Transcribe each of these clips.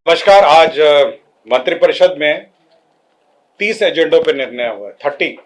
नमस्कार। आज मंत्रिपरिषद में 30 एजेंडों पर निर्णय हुआ है। 30।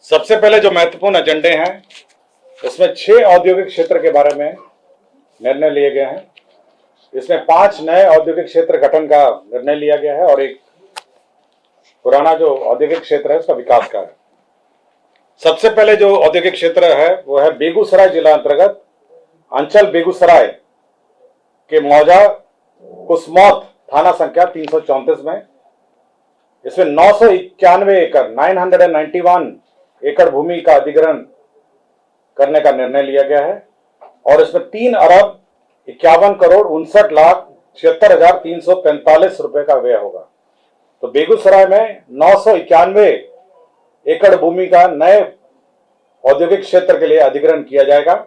सबसे पहले जो महत्वपूर्ण एजेंडे हैं इसमें 6 औद्योगिक क्षेत्र के बारे में निर्णय लिए गए हैं। इसमें 5 नए औद्योगिक क्षेत्र गठन का निर्णय लिया गया है और एक पुराना जो औद्योगिक क्षेत्र है उसका विकास का है। सबसे पहले जो औद्योगिक क्षेत्र है वो है बेगूसराय जिला अंतर्गत अंचल बेगूसराय के मौजा कुसमौत थाना संख्या 334 में। इसमें 991 एकड़ 991 एकड़ भूमि का अधिग्रहण करने का निर्णय लिया गया है और इसमें 3 अरब 51 करोड़ 59 लाख 76,345 रुपए का व्यय होगा। तो बेगूसराय में 991 एकड़ भूमि का नए औद्योगिक क्षेत्र के लिए अधिग्रहण किया जाएगा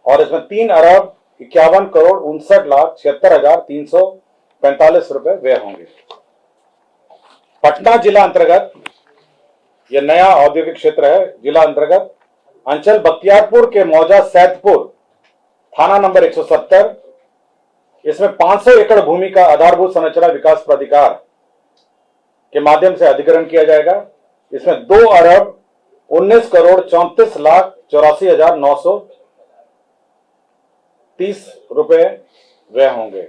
और इसमें 3 अरब 51 करोड़ 59 लाख 76,345 रुपए व्यय होंगे। पटना जिला अंतर्गत यह नया औद्योगिक क्षेत्र है। जिला अंतर्गत अंचल बख्तियारपुर के मौजा सैदपुर थाना नंबर 170। इसमें 500 एकड़ भूमि का आधारभूत संरचना विकास प्राधिकार के माध्यम से अधिग्रहण किया जाएगा। इसमें 2 अरब 19 करोड़ 34 लाख 84,930 रुपए व्यय होंगे।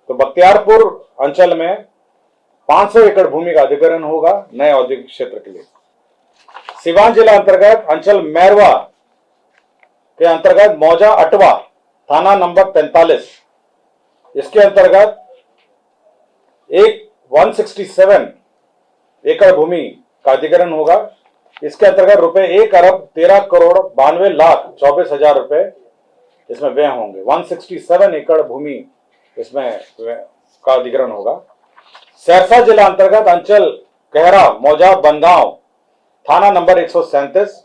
तो बख्तियारपुर अंचल में 500 एकड़ भूमि का अधिग्रहण होगा नए औद्योगिक क्षेत्र के लिए। सिवान जिला अंतर्गत अंचल मैरवा के अंतर्गत मौजा अटवा थाना नंबर 43। इसके अंतर्गत 167 एकड़ भूमि का अधिग्रहण होगा। इसके अंतर्गत रुपए 1 अरब 13 करोड़ 92 लाख 24,000 रुपए इसमें व्यय होंगे। 167 एकड़ भूमि इसमें का अधिग्रहण होगा। सहरसा जिला अंतर्गत अंचल कहरा मौजा बनगांव थाना नंबर 137।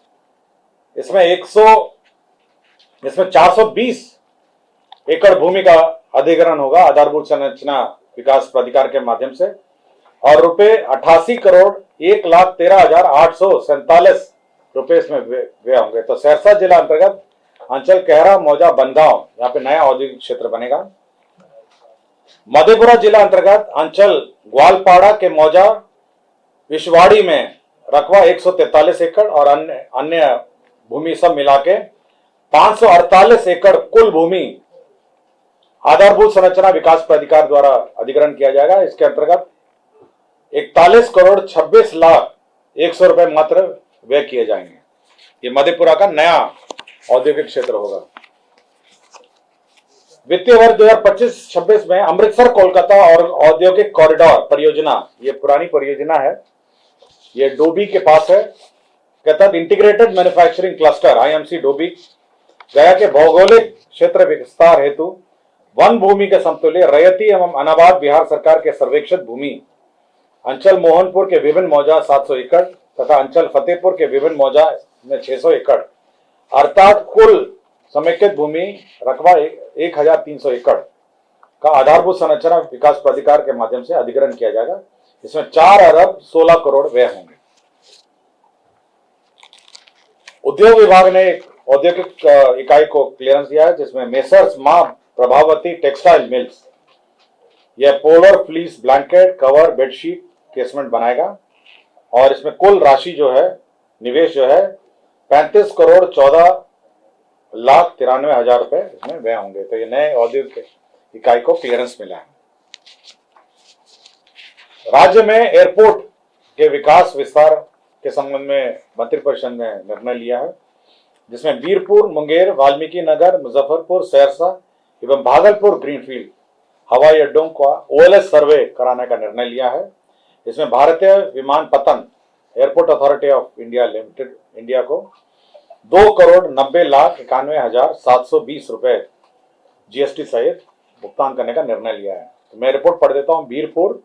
इसमें 420 एकड़ भूमि का अधिग्रहण होगा आधारभूत संरचना विकास प्राधिकार के माध्यम से और रुपए 88 करोड़ 1,13,847 रुपए इसमें व्यय होंगे। तो सहरसा जिला अंतर्गत अंचल कहरा मौजा बनगांव यहाँ पे नया औद्योगिक क्षेत्र बनेगा। मधेपुरा जिला अंतर्गत अंचल ग्वालपाड़ा के मौजा विश्वाड़ी में रकबा 143 एकड़ और अन्य भूमि सब मिला के 548 एकड़ कुल भूमि आधारभूत संरचना विकास प्राधिकार द्वारा अधिग्रहण किया जाएगा। इसके अंतर्गत 41 करोड़ 26 लाख 100 रुपए मात्र व्यय किए जाएंगे। ये मधेपुरा का नया औद्योगिक क्षेत्र होगा। वित्तीय वर्ष 2025-26 में अमृतसर कोलकाता और औद्योगिक कॉरिडोर परियोजना, ये पुरानी परियोजना है, ये डोबी के पास है, के तहत integrated manufacturing cluster IMC Dobby गया के भौगोलिक क्षेत्र विस्तार हेतु वन भूमि के समतुल्य रैयती एवं अनाबाद बिहार सरकार के सर्वेक्षित भूमि अंचल मोहनपुर के विभिन्न मौजा 700 एकड़ तथा अंचल फतेहपुर के विभिन्न मौजा में 600 एकड़ अर्थात कुल समेकित भूमि रकबा 1,300 एकड़ का आधारभूत संरचना विकास प्राधिकार के माध्यम से अधिग्रहण किया जाएगा। इसमें 4 अरब 16 करोड़ व्यय होंगे। उद्योग विभाग ने एक औद्योगिक इकाई को क्लियरेंस दिया है जिसमें मेसर्स मां प्रभावती टेक्सटाइल मिल्स यह polar fleece blanket cover bedsheet casement बनाएगा और इसमें कुल राशि जो है निवेश जो है 35 करोड़ 14 लाख 93,000 रुपए इसमें व्यय होंगे। तो ये नए औद्योगिक इकाई को क्लियरेंस मिला है। राज्य में एयरपोर्ट के विकास विस्तार के संबंध में मंत्रिपरिषद ने निर्णय लिया है जिसमें वीरपुर मुंगेर वाल्मीकि नगर मुजफ्फरपुर सहरसा एवं भागलपुर ग्रीनफील्ड हवाई अड्डों का ओएलएस सर्वे कराने का निर्णय लिया है। इसमें भारतीय विमानपत्तन airport authority of India limited India को 2 करोड़ 90 लाख 91,720 रुपए जीएसटी सहित भुगतान करने का निर्णय लिया है। तो मैं रिपोर्ट पढ़ देता हूं। वीरपुर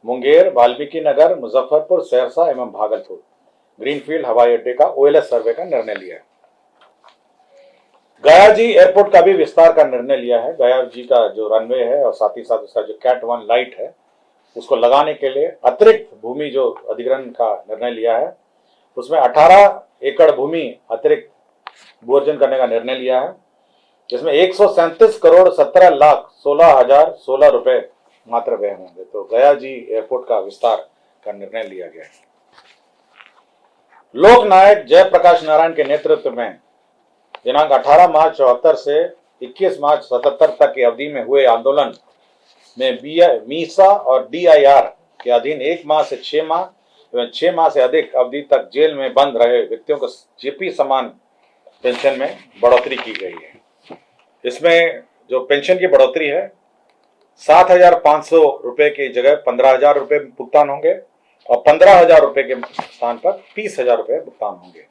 मुंगेर वाल्मीकि नगर मुजफ्फरपुर सहरसा एवं भागलपुर ग्रीनफील्ड हवाई अड्डे का ओएलएस सर्वे का निर्णय लिया है। गया जी एयरपोर्ट का भी विस्तार का निर्णय लिया है। गया जी का जो रनवे है और साथ ही साथ उसका जो कैट 1 लाइट है उसको लगाने के लिए अतिरिक्त भूमि जो अधिग्रहण का निर्णय लिया है उसमें 18 एकड़ भूमि अतिरिक्त भू अर्जन करने का निर्णय लिया है। जिसमें 137 करोड़ 17 लाख 16,016 रुपए मात्र व्यय होंगे। तो गया जी एयरपोर्ट का विस्तार का निर्णय लिया गया है। लोक नायक जयप्रकाश नारायण के नेतृत्व में दिनांक 18 मार्च 74 से 21 मार्च 77 तक की अवधि में हुए आंदोलन में मीसा और DIR के अधीन 1 माह से 6 माह एवं 6 माह से अधिक अवधि तक जेल में बंद रहे व्यक्तियों को जीपी समान पेंशन में बढ़ोतरी की गई है। इसमें जो पेंशन की बढ़ोतरी है 7,500 रुपए की जगह 15,000 रुपए भुगतान होंगे और 15,000 रुपए के स्थान पर 30,000 रुपए भुगतान होंगे।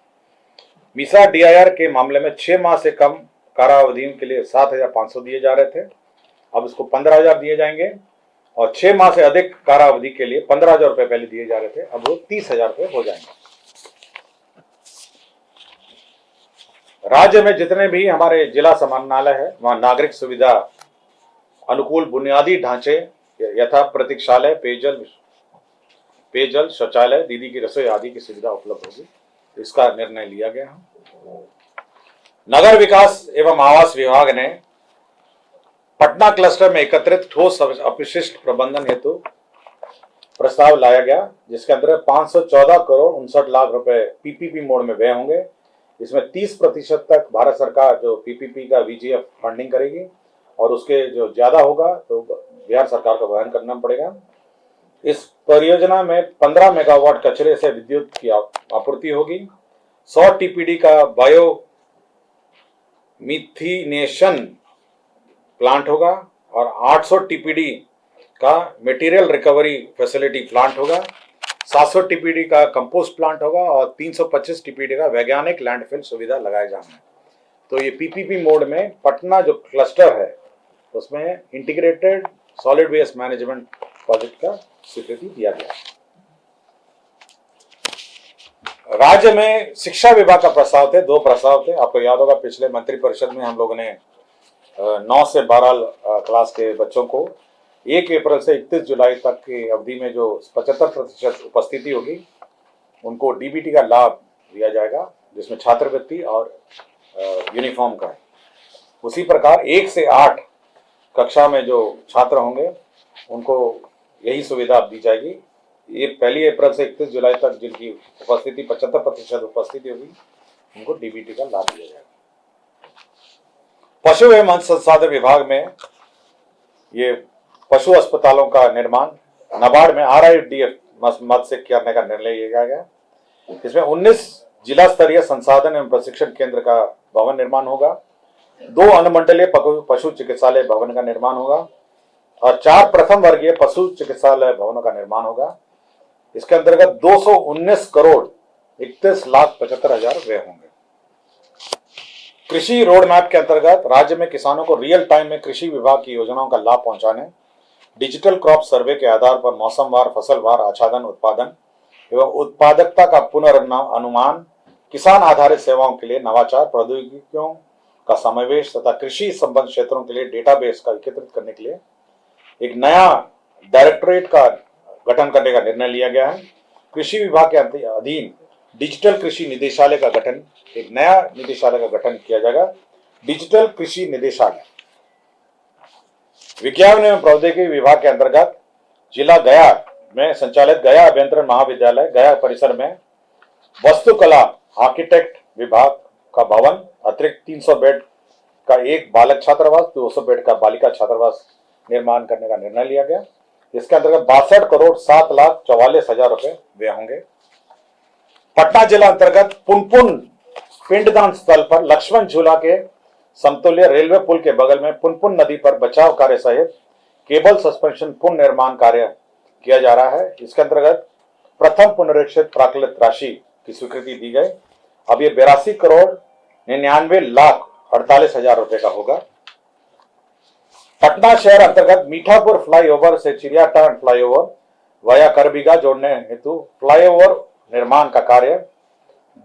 मीसा DIR के मामले में 6 माह से कम कारावधि के लिए 7,500 दिए जा रहे थे, अब इसको 15,000 दिए जाएंगे और 6 माह से अधिक कारावधि के लिए 15,000 रुपए पहले दिए जा रहे थे, अब वो 30,000 रुपए हो जाएंगे। राज्य में जितने भी हमारे जिला समाहरणालय है वहां नागरिक सुविधा अनुकूल बुनियादी ढांचे यथा प्रतीक्षालय, पेयजल, शौचालय, दीदी की रसोई आदि की सुविधा उपलब्ध होगी, इसका निर्णय लिया गया है। नगर विकास एवं आवास विभाग ने पटना क्लस्टर में एकत्रित ठोस अपशिष्ट प्रबंधन हेतु प्रस्ताव लाया गया, जिसके अंतर्गत 514 करोड़ 59 लाख रुपए PPP मोड में व्यय होंगे। इसमें 30% तक भारत सरकार जो PPP का VGF फंडिंग करेगी और उसके जो ज्यादा होगा तो बिहार सरकार को वहन करना पड़ेगा। इस परियोजना में 15 मेगावाट कचरे से विद्युत की आपूर्ति होगी। 100 TPD का बायो मिथिनेशन प्लांट होगा और 800 TPD का मटेरियल रिकवरी फैसिलिटी प्लांट होगा, 700 TPD का कंपोस्ट प्लांट होगा और 325 TPD का वैज्ञानिक लैंडफिल सुविधा लगाए जाएंगे। तो ये PPP मोड में पटना जो क्लस्टर है उसमें integrated solid waste management project का स्वीकृति दिया गया। राज्य में शिक्षा विभाग का प्रस्ताव थे, 2 प्रस्ताव थे। आपको याद होगा पिछले मंत्रिपरिषद में हम लोगों ने 9 से 12 क्लास के बच्चों को 1 अप्रैल से 31 जुलाई तक की अवधि में जो 75% उपस्थिति होगी उनको DBT का लाभ दिया जाएगा, जिसमें छात्रवृत्ति और यूनिफॉर्म का है। उसी प्रकार 1 से 8 कक्षा में जो छात्र होंगे उनको यही सुविधा दी जाएगी। ये 1 अप्रैल से 31 जुलाई तक जिनकी उपस्थिति 75% उपस्थिति होगी उनको DBT का लाभ दिया जाएगा। पशु एवं मत्स्य संसाधन विभाग में ये पशु अस्पतालों का निर्माण नाबार्ड में RIDF मद से करने का निर्णय लिया गया। इसमें 19 जिला स्तरीय संसाधन एवं प्रशिक्षण केंद्र का भवन निर्माण होगा, 2 अनुमंडलीय पशु चिकित्सालय भवन का निर्माण होगा और 4 प्रथम वर्गीय पशु चिकित्सालय भवनों का निर्माण होगा। इसके अंतर्गत 219 करोड़ 31 लाख 75 हजार व्यय होंगे। कृषि रोड मैप के अंतर्गत राज्य में किसानों को रियल टाइम में कृषि विभाग की योजनाओं का लाभ पहुंचाने, डिजिटल क्रॉप सर्वे के आधार पर मौसमवार, फसलवार आच्छादन, उत्पादन एवं उत्पादकता का पुनर्अनुमान, किसान आधारित सेवाओं के लिए नवाचार, प्रौद्योगिकियों का समावेश तथा कृषि संबंध क्षेत्रों के लिए डेटाबेस का एकत्रित करने के लिए एक नया डायरेक्टोरेट का गठन करने का निर्णय लिया गया है। कृषि विभाग के अधीन डिजिटल कृषि निदेशालय का गठन, एक नया निदेशालय का गठन किया जाएगा, डिजिटल कृषि निदेशालय। विज्ञान एवं प्रौद्योगिकी विभाग के अंतर्गत जिला गया में संचालित गया अभियंत्रण महाविद्यालय गया परिसर में वास्तुकला आर्किटेक्ट विभाग का भवन, अतिरिक्त 300 बेड का एक बालक छात्रावास, 200 बेड का बालिका छात्रावास निर्माण करने का निर्णय लिया गया। इसके अंतर्गत 62 करोड़ 7 लाख 44 हजार रुपए व्यय होंगे। पटना जिला अंतर्गत पुनपुन पिंडदान स्थल पर लक्ष्मण झूला के समतुल्य रेलवे पुल के बगल में पुनपुन नदी पर बचाव कार्य सहित केबल सस्पेंशन पुल निर्माण कार्य किया जा रहा है। इसके अंतर्गत प्रथम पुनरीक्षित प्राकृत राशि की स्वीकृति दी गई। अब ये 82 करोड़ 99 लाख 48 हजार रुपए का होगा। पटना शहर अंतर्गत मीठापुर फ्लाईओवर से चिड़ियाटांड फ्लाईओवर वाया करबीघा जोड़ने हेतु फ्लाईओवर निर्माण का कार्य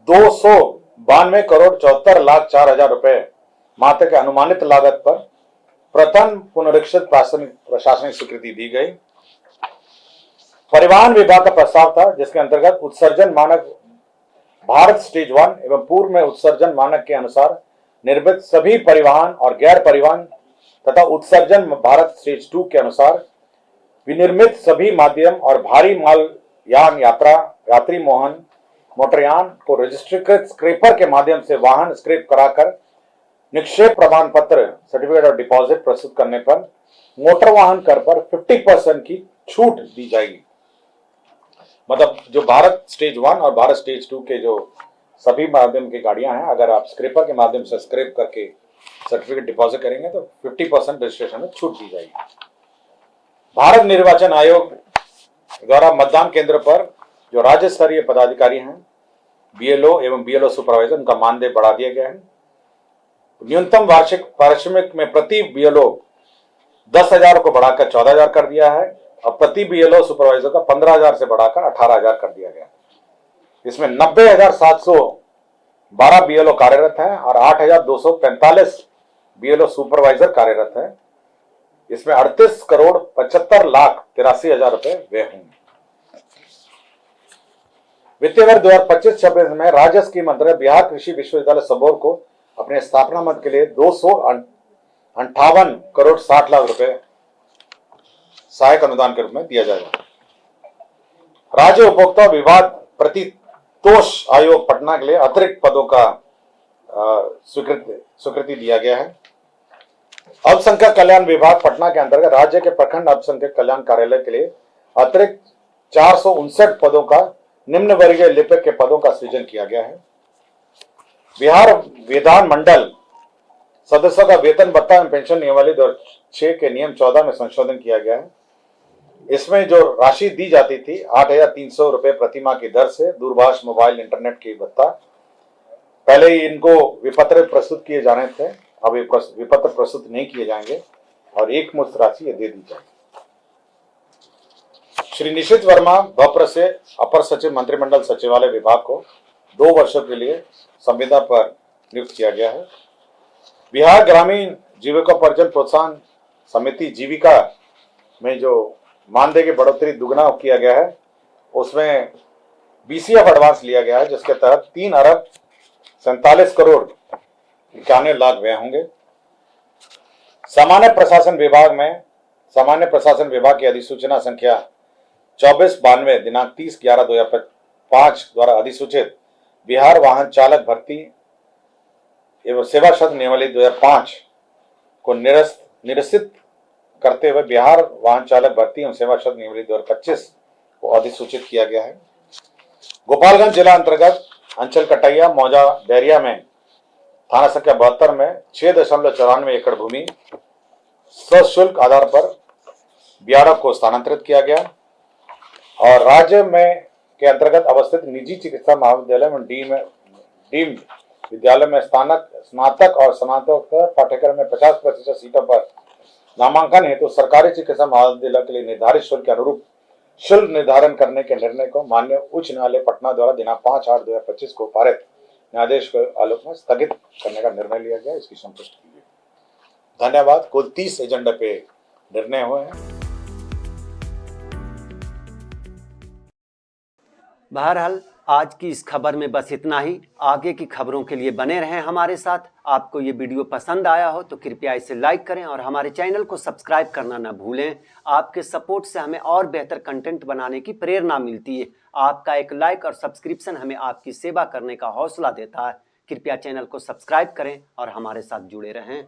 292 करोड़ 74 लाख 4 हजार रुपए मात्र के अनुमानित लागत पर प्रथम पुनरीक्षित प्रशासनिक स्वीकृति दी गई। परिवहन विभाग का प्रस्ताव था जिसके अंतर्गत उत्सर्जन मानक भारत स्टेज 1 एवं पूर्व में उत्सर्जन मानक के अनुसार निर्मित सभी परिवहन और गैर परिवहन तथा उत्सर्जन भारत स्टेज 2 के अनुसार विनिर्मित सभी माध्यम और भारी माल यान यात्री मोटरयान को रजिस्ट्रीकृत स्क्रैपर के माध्यम से वाहन स्क्रैप कराकर निक्षेप प्रमाण पत्र सर्टिफिकेट ऑफ डिपॉजिट प्रस्तुत करने पर मोटर वाहन कर पर 50% की छूट दी जाएगी। मतलब जो भारत स्टेज 1 और भारत स्टेज 2 के जो सभी माध्यम की गाड़ियां हैं, अगर आप स्क्रैपर के माध्यम से स्क्रैप करके सर्टिफिकेट डिपॉजिट करेंगे तो 50% रजिस्ट्रेशन में छूट दी जाएगी। भारत निर्वाचन आयोग द्वारा मतदान केंद्र पर जो राज्य स्तरीय पदाधिकारी हैं, बीएलओ एवं बीएलओ सुपरवाइजर, उनका मानदेय बढ़ा दिया गया है। न्यूनतम वार्षिक पारिश्रमिक में प्रति बीएलओ 10,000 को बढ़ाकर 14,000 कर दिया है और प्रति बीएलओ सुपरवाइजर का 15,000 से बढ़ाकर 18,000 कर दिया गया। इसमें 90,712 बीएलओ कार्यरत हैं और 8,245 बीएलओ सुपरवाइजर कार्यरत हैं। इसमें 38,75,83,000 रुपए व्यय होंगे। वित्तीय वर्ष 2025-26 में राजस्व की मंत्रालय बिहार कृषि विश्वविद्यालय सबौर को अपने स्थापना मद के लिए 258 करोड़ 60 लाख रुपए सहायक अनुदान के रूप में दिया जाएगा। राज्य उपभोक्ता विवाद प्रतितोष आयोग पटना के लिए अतिरिक्त पदों का स्वीकृति दिया गया है। अल्पसंख्यक कल्याण विभाग पटना के अंतर्गत राज्य के प्रखंड अल्पसंख्यक कल्याण कार्यालय के लिए अतिरिक्त 459 पदों का निम्न वर्गीय लिपिक के पदों का सृजन किया गया है। बिहार विधान मंडल सदस्यों का वेतन भत्ता एवं पेंशन नियमावली 2006 के नियम 14 में संशोधन किया गया है। इसमें जो राशि दी जाती थी 8,300 रुपए प्रतिमाह की दर से दूरभाष, मोबाइल, इंटरनेट की भत्ता, पहले ही इनको विपत्र प्रस्तुत किए जाने थे, अब विपत्र प्रस्तुत नहीं किए जाएंगे और एक मुश्त राशि दे दी जाएगी। श्री निशित वर्मा भप्र से अपर सचिव मंत्रिमंडल सचिवालय विभाग को 2 वर्षों के लिए संविदा पर नियुक्त किया गया है। बिहार ग्रामीण जीविकोपार्जन प्रोत्साहन समिति जीविका में जो मानदेय की बढ़ोतरी दुगना किया गया है, उसमें बीसीएफ एडवांस लिया गया है, जिसके तहत 3,47 करोड़ 91 लाख व्यय होंगे। सामान्य प्रशासन विभाग की अधिसूचना संख्या 2492 दिनांक 30/11/2005 द्वारा अधिसूचित बिहार वाहन चालक भर्ती एवं सेवा शर्त नियमावली 2005 को निरसित करते हुए बिहार वाहन चालक भर्ती एवं सेवा शर्त नियमावली 2025 को अधिसूचित किया गया है। गोपालगंज जिला अंतर्गत अंचल कटैया मौजा बैरिया में थाना संख्या 72 में 6.94 एकड़ भूमि सशुल्क आधार पर बीआरएफ को स्थानांतरित किया गया और राज्य में के अंतर्गत अवस्थित निजी चिकित्सा महाविद्यालय में डीम्ड विद्यालय में स्नातक और स्नातकोत्तर पाठ्यक्रम में 50% सीटों पर नामांकन हेतु सरकारी चिकित्सा महाविद्यालय के लिए निर्धारित शुल्क के अनुरूप शुल्क निर्धारण करने के निर्णय को माननीय उच्च न्यायालय पटना द्वारा दिनांक 5/8/2025 को पारित न्यायाधीश के आलोक में स्थगित करने का निर्णय लिया गया। इसकी संतुष्टि की गई। धन्यवाद। कुल 30 एजेंडे पे निर्णय हुए हैं। बहरहाल आज की इस खबर में बस इतना ही। आगे की खबरों के लिए बने रहें हमारे साथ। आपको ये वीडियो पसंद आया हो तो कृपया इसे लाइक करें और हमारे चैनल को सब्सक्राइब करना ना भूलें। आपके सपोर्ट से हमें और बेहतर कंटेंट बनाने की प्रेरणा मिलती है। आपका एक लाइक और सब्सक्रिप्शन हमें आपकी सेवा करने का हौसला देता है। कृपया चैनल को सब्सक्राइब करें और हमारे साथ जुड़े रहें।